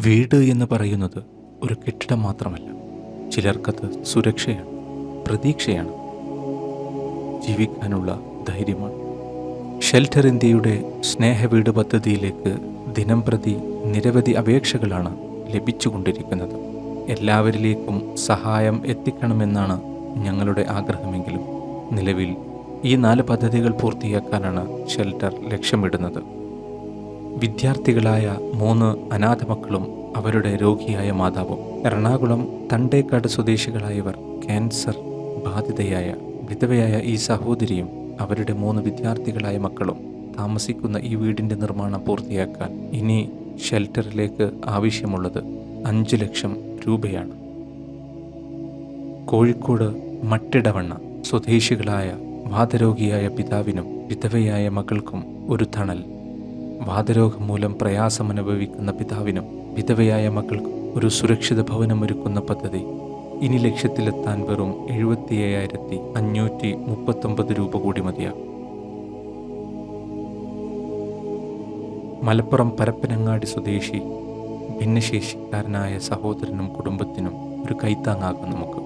വീട് എന്ന് പറയുന്നത് ഒരു കെട്ടിടം മാത്രമല്ല. ചിലർക്കത് സുരക്ഷയാണ്, പ്രതീക്ഷയാണ്, ജീവിക്കാനുള്ള ധൈര്യമാണ്. ഷെൽട്ടർ ഇന്ത്യയുടെ സ്നേഹവീട് പദ്ധതിയിലേക്ക് ദിനംപ്രതി നിരവധി അപേക്ഷകളാണ് ലഭിച്ചുകൊണ്ടിരിക്കുന്നത്. എല്ലാവരിലേക്കും സഹായം എത്തിക്കണമെന്നാണ് ഞങ്ങളുടെ ആഗ്രഹമെങ്കിലും നിലവിൽ ഈ 4 പദ്ധതികൾ പൂർത്തിയാക്കാനാണ് ഷെൽട്ടർ ലക്ഷ്യമിടുന്നത്. വിദ്യാർത്ഥികളായ 3 അനാഥ മക്കളും അവരുടെ രോഗിയായ മാതാവും, എറണാകുളം തണ്ടേക്കാട് സ്വദേശികളായവർ, ക്യാൻസർ ബാധിതയായ വിധവയായ ഈ സഹോദരിയും അവരുടെ 3 വിദ്യാർത്ഥികളായ മക്കളും താമസിക്കുന്ന ഈ വീടിൻ്റെ നിർമ്മാണം പൂർത്തിയാക്കാൻ ഇനി ഷെൽട്ടറിലേക്ക് ആവശ്യമുള്ളത് 5 ലക്ഷം രൂപയാണ്. കോഴിക്കോട് മട്ടിടവണ്ണ സ്വദേശികളായ വാതരോഗിയായ പിതാവിനും വിധവയായ മകൾക്കും ഒരു തണൽ. വാതരോഗം മൂലം പ്രയാസമനുഭവിക്കുന്ന പിതാവിനും വിധവയായ മക്കൾക്കും ഒരു സുരക്ഷിത ഭവനമൊരുക്കുന്ന പദ്ധതി. ഇനി ലക്ഷ്യത്തിലെത്താൻ വെറും 77,539 രൂപ കൂടി മതിയാകും. മലപ്പുറം പരപ്പനങ്ങാടി സ്വദേശി ഭിന്നശേഷിക്കാരനായ സഹോദരനും കുടുംബത്തിനും ഒരു കൈത്താങ്ങാകും നമുക്ക്.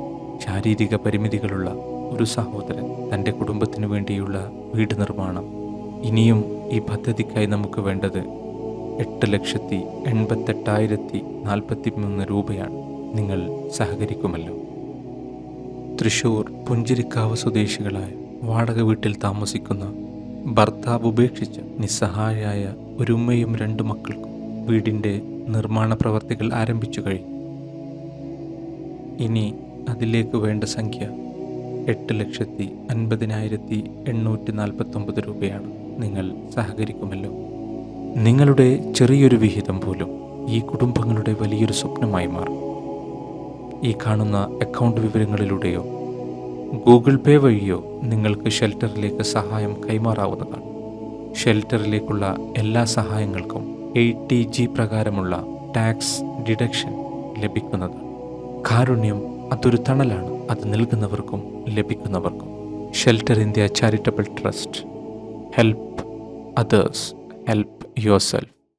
ശാരീരിക പരിമിതികളുള്ള ഒരു സഹോദരൻ, തൻ്റെ കുടുംബത്തിനു വേണ്ടിയുള്ള വീട് നിർമ്മാണം. ഇനിയും ഈ പദ്ധതിക്കായി നമുക്ക് വേണ്ടത് 8,88,043 രൂപയാണ്. നിങ്ങൾ സഹകരിക്കുമല്ലോ. തൃശൂർ പുഞ്ചിരിക്കാവ് സ്വദേശികളായ വാടക വീട്ടിൽ താമസിക്കുന്ന ഭർത്താവ് ഉപേക്ഷിച്ച നിസ്സഹായയായ ഒരു ഉമ്മയും 2 മക്കൾക്കും വീടിൻ്റെ നിർമ്മാണ പ്രവർത്തികൾ ആരംഭിച്ചു കഴിഞ്ഞു. ഇനി അതിലേക്ക് വേണ്ട സംഖ്യ 8,50,849 രൂപയാണ്. നിങ്ങൾ സഹകരിക്കുമല്ലോ. നിങ്ങളുടെ ചെറിയൊരു വിഹിതം പോലും ഈ കുടുംബങ്ങളുടെ വലിയൊരു സ്വപ്നമായി മാറും. ഈ കാണുന്ന അക്കൗണ്ട് വിവരങ്ങളിലൂടെയോ ഗൂഗിൾ പേ വഴിയോ നിങ്ങൾക്ക് ഷെൽട്ടറിലേക്ക് സഹായം കൈമാറാവുന്നതാണ്. ഷെൽട്ടറിലേക്കുള്ള എല്ലാ സഹായങ്ങൾക്കും 80G പ്രകാരമുള്ള ടാക്സ് ഡിഡക്ഷൻ ലഭിക്കുന്നതാണ്. കാരുണ്യം അതൊരു തണലാണ്, അത് നൽകുന്നവർക്കും ലഭിക്കുന്നവർക്കും. Shelter India charitable trust. Help others, help yourself.